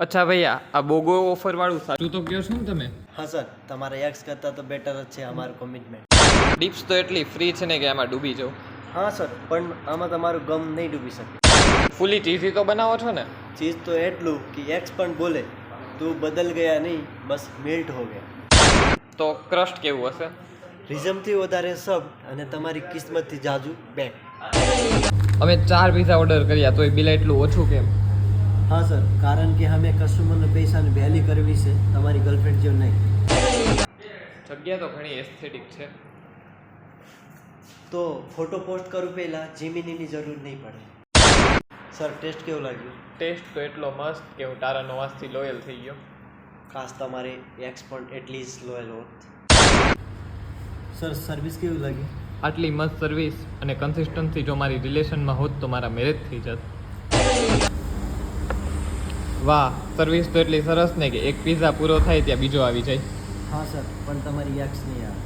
અચ્છા ભૈયા, આ બોગો ઓફર વાળું સાચું તો કહો છો ને તમે? હા સર, તમારા એક્સ કરતાં તો બેટર જ છે અમારું કમિટમેન્ટ. ડિપ્સ તો એટલી ફ્રી છે ને કે આમાં ડૂબી જાઉં. હા સર, પણ આમાં તમારું ગમ નહીં ડૂબી શકે. ફૂલી ચીઝી તો બનાવો છો ને? ચીજ તો એટલું કે એક્સ પણ બોલે તું બદલ ગયા નહીં, બસ મેલ્ટ હો ગયા. તો ક્રસ્ટ કેવું હશે? રિઝમથી વધારે સબ અને તમારી કિસ્મતથી જાજુ બેક. અમે 4 પિઝા ઓર્ડર કર્યા તોય બિલ એટલું ઓછું કેમ? હા સર, કારણ કે અમે કસ્ટમરને પૈસાની વેલ્યુ કરવી છે, તમારી ગર્લફ્રેન્ડ જેવું નહીં. જગ્યા તો ઘણી એસ્થેટિક છે. તો ફોટો પોસ્ટ કરું પહેલાં જીમિનીની જરૂર નહીં પડે. સર, ટેસ્ટ કેવું લાગ્યું? ટેસ્ટ તો એટલો મસ્ત કે હું તારા નવાઝથી લોયલ થઈ ગયો. ખાસ તમારે એક્સ પણ એટલી જ લોયલ હોત. સર, સર્વિસ કેવું લાગી? આટલી મસ્ત સર્વિસ અને કન્સિસ્ટન્સી જો મારી રિલેશનમાં હોત તો મારા મેરેજ થઈ જત. વાહ, સર્વિસ તો એટલી સરસ ને કે એક પિઝા પૂરો થાય ત્યાં બીજો આવી જાય. હા સર, પણ તમારી એક્સ નહીં આવે.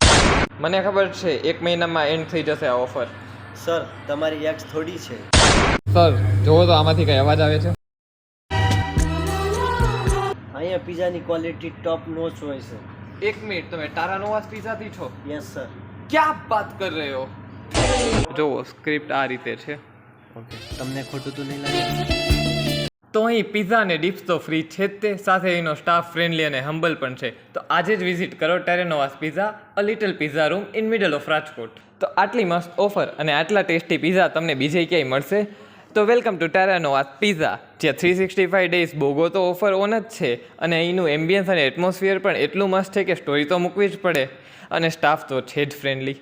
મને ખબર છે 1 મહિનામાં એન્ડ થઈ જશે આ ઓફર. સર, તમારી એક્સ થોડી છે. સર, જોવો તો આમાંથી કઈ અવાજ આવે છે? અહીંયા પિઝાની ક્વોલિટી ટોપ નોચ હોય છે. 1 મિનિટ, તમે તારા નવાઝ પિઝાથી છો? Yes sir. ક્યાં વાત કર રહે હો? જોવો, સ્ક્રિપ્ટ આ રીતે છે. ઓકે, તમને ખોટું તો નહીં લાગે? તો અહીં પિઝા અને ડિપ્સ તો ફ્રી છે જ તે, સાથે એનો સ્ટાફ ફ્રેન્ડલી અને હમ્બલ પણ છે. તો આજે જ વિઝિટ કરો Terranova's pizza, a little pizza room in middle of Rajkot. તો આટલી મસ્ત ઓફર અને આટલા ટેસ્ટી પિઝા તમને બીજે ક્યાંય મળશે? તો વેલકમ ટુ ટેરેનોવાસ પિઝા, જ્યાં 365 ડેઝ બોગો તો ઓફર ઓન જ છે અને અહીંનું એમ્બિયન્સ અને એટમોસ્ફિયર પણ એટલું મસ્ત છે કે સ્ટોરી તો મૂકવી જ પડે. અને સ્ટાફ તો છે જ ફ્રેન્ડલી.